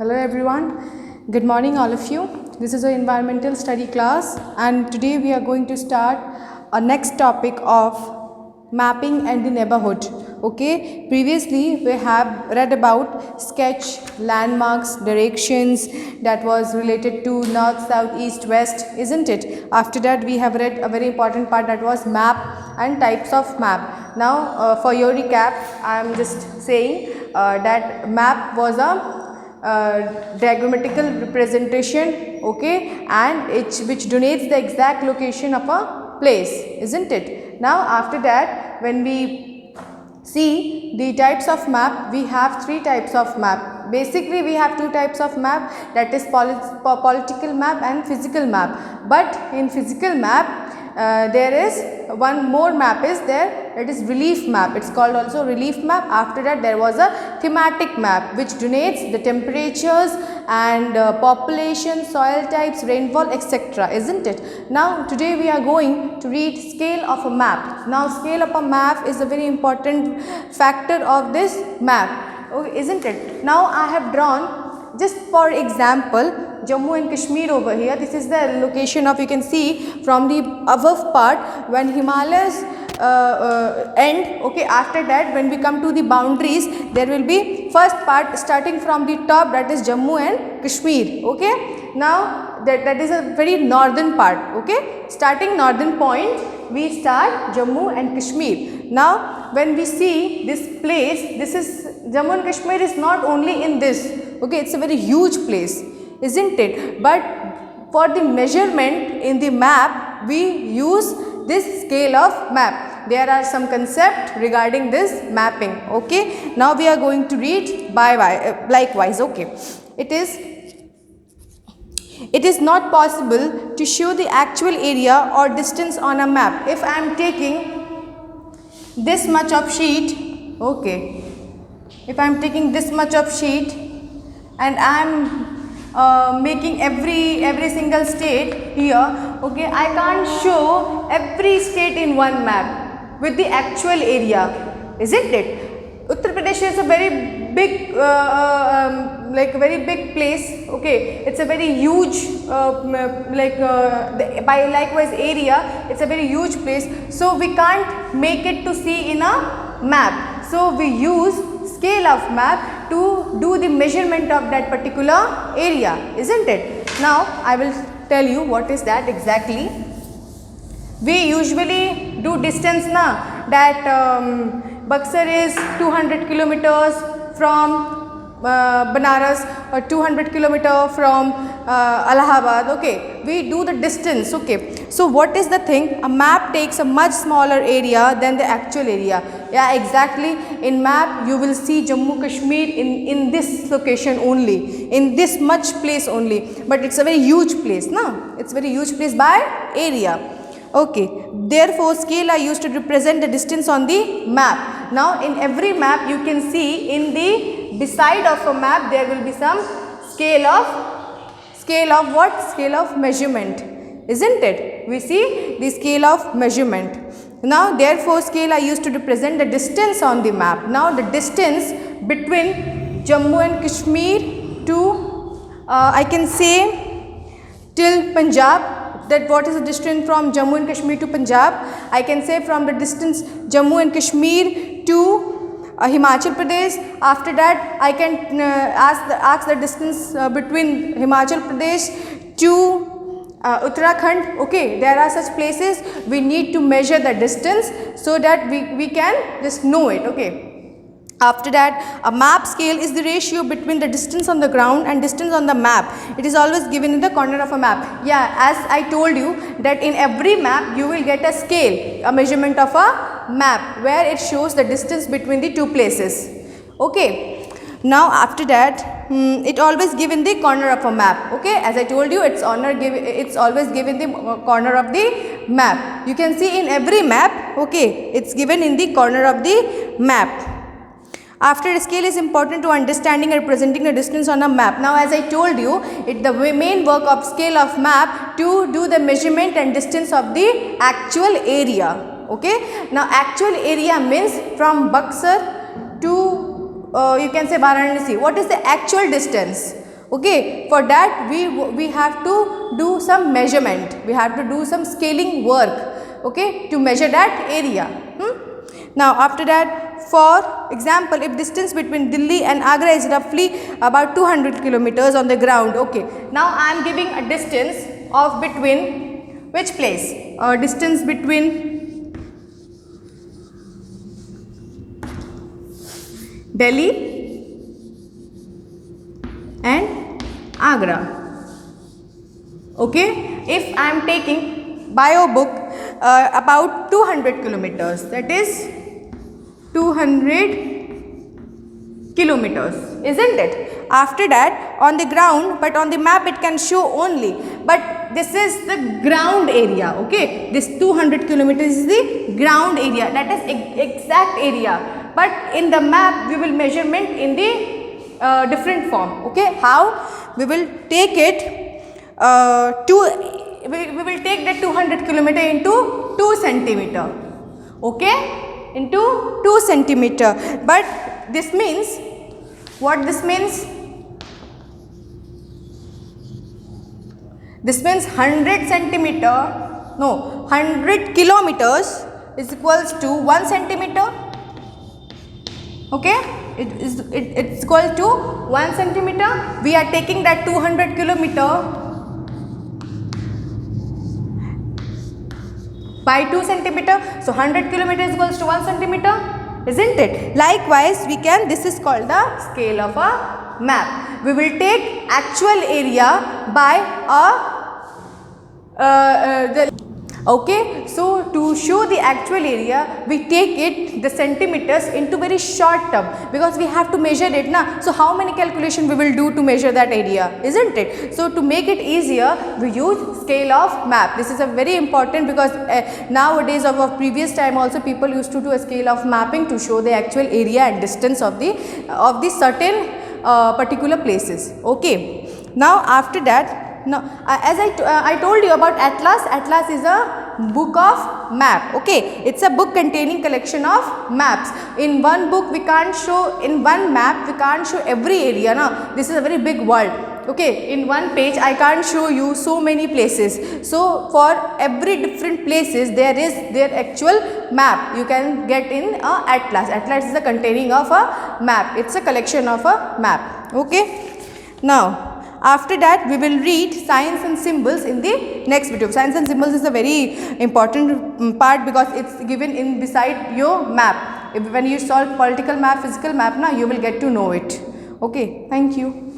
Hello everyone, good morning all of you. This is our environmental study class and today we are going to start our next topic of mapping and the neighborhood. Okay, previously we have read about sketch, landmarks, directions that was related to north, south, east, west, isn't it? After that we have read a very important part that was map and types of map. Now for your recap, I am just saying that map was a diagrammatical representation, okay, and which denotes the exact location of a place, isn't it? Now after that, when we see the types of map, we have three types of map. Basically we have two types of map, that is political map and physical map. But in physical map there is one more map is there, that is relief map. It's called also relief map. After that there was a thematic map which denotes the temperatures and population, soil types, rainfall, etc., isn't it? Now today we are going to read scale of a map. Now scale of a map is a very important factor of this map, okay, isn't it? Now I have drawn, just for example, Jammu and Kashmir over here. This is the location of, you can see from the above part when Himalayas end, okay. After that when we come to the boundaries, there will be first part starting from the top, that is Jammu and Kashmir, okay. Now that is a very northern part, okay. Starting northern point, we start Jammu and Kashmir. Now when we see this place, this is Jammu and Kashmir is not only in this, okay, it's a very huge place, isn't it? But for the measurement in the map, we use this scale of map. There are some concepts regarding this mapping, okay. Now we are going to read likewise, okay. It is not possible to show the actual area or distance on a map. If I am taking this much of sheet, okay, if I am taking this much of sheet and I am making every single state here, okay, I can't show every state in one map with the actual area, isn't it? Uttar Pradesh is a very big very big place, okay. It's a very huge by likewise area, it's a very huge place, so we can't make it to see in a map. So we use scale of map to do the measurement of that particular area, isn't it? Now I will tell you what is that exactly. We usually do distance na, that Buxar is 200 kilometers from Banaras or 200 kilometers from Allahabad, okay. We do the distance, okay. So what is the thing? A map takes a much smaller area than the actual area. Yeah, exactly. In map you will see Jammu Kashmir in this location only, in this much place only, but it's a very huge place, no? It's very huge place by area. Okay, therefore scale are used to represent the distance on the map. Now in every map you can see in the beside of a map there will be some scale of what? Scale of measurement, isn't it? We see the scale of measurement. Now therefore scale are used to represent the distance on the map. Now the distance between Jammu and Kashmir to I can say till Punjab. That what is the distance from Jammu and Kashmir to Punjab? I can say from the distance Jammu and Kashmir to Himachal Pradesh. After that I can ask the distance between Himachal Pradesh to Uttarakhand, okay. There are such places we need to measure the distance so that we can just know it, okay. After that, a map scale is the ratio between the distance on the ground and distance on the map. It is always given in the corner of a map. Yeah, as I told you that in every map you will get a scale, a measurement of a map where it shows the distance between the two places, okay. Now after that it always given the corner of a map, okay. As I told you, it's always given the corner of the map. You can see in every map, okay, it's given in the corner of the map. After scale is important to understanding and representing the distance on a map. Now as I told you, the main work of scale of map to do the measurement and distance of the actual area, okay. Now actual area means from Buxar to you can say Varanasi. What is the actual distance? Okay, for that we have to do some measurement, we have to do some scaling work, okay, to measure that area. Now after that, for example, if distance between Delhi and Agra is roughly about 200 kilometers on the ground, okay, now I am giving a distance of between which place? Distance between Delhi and Agra. Okay, if I am taking bio book about 200 kilometers, that is 200 kilometers, isn't it? After that, on the ground, but on the map it can show only, but this is the ground area, okay, this 200 kilometers is the ground area, that is exact area, but in the map we will measurement in the different form, okay. How? We will take it we will take the 200 kilometer into 2 centimeter, okay, into 2 centimeter, but this means, what this means? This means 100 centimeter, no, 100 kilometers is equals to 1 centimeter, okay, it's equal to 1 centimeter. We are taking that 200 kilometer by 2 centimeter, so 100 kilometer is equals to 1 centimeter, isn't it? Likewise, we can, this is called the scale of a map. We will take actual area by okay, so to show the actual area, we take it the centimeters into very short term, because we have to measure it na. So how many calculation we will do to measure that area, isn't it? So to make it easier, we use scale of map. This is a very important, because nowadays of our previous time also people used to do a scale of mapping to show the actual area and distance of the certain particular places, okay. Now after that, now as I told you about Atlas. Atlas is a book of map, okay. It's a book containing collection of maps. In one book we can't show, in one map we can't show every area, no. This is a very big world, okay. In one page I can't show you so many places, so for every different places there is their actual map you can get in a Atlas. Atlas is the containing of a map, it's a collection of a map, okay. Now after that we will read signs and symbols in the next video. Signs and symbols is a very important part, because it's given in beside your map. When you solve political map, physical map, now you will get to know it, okay. Thank you.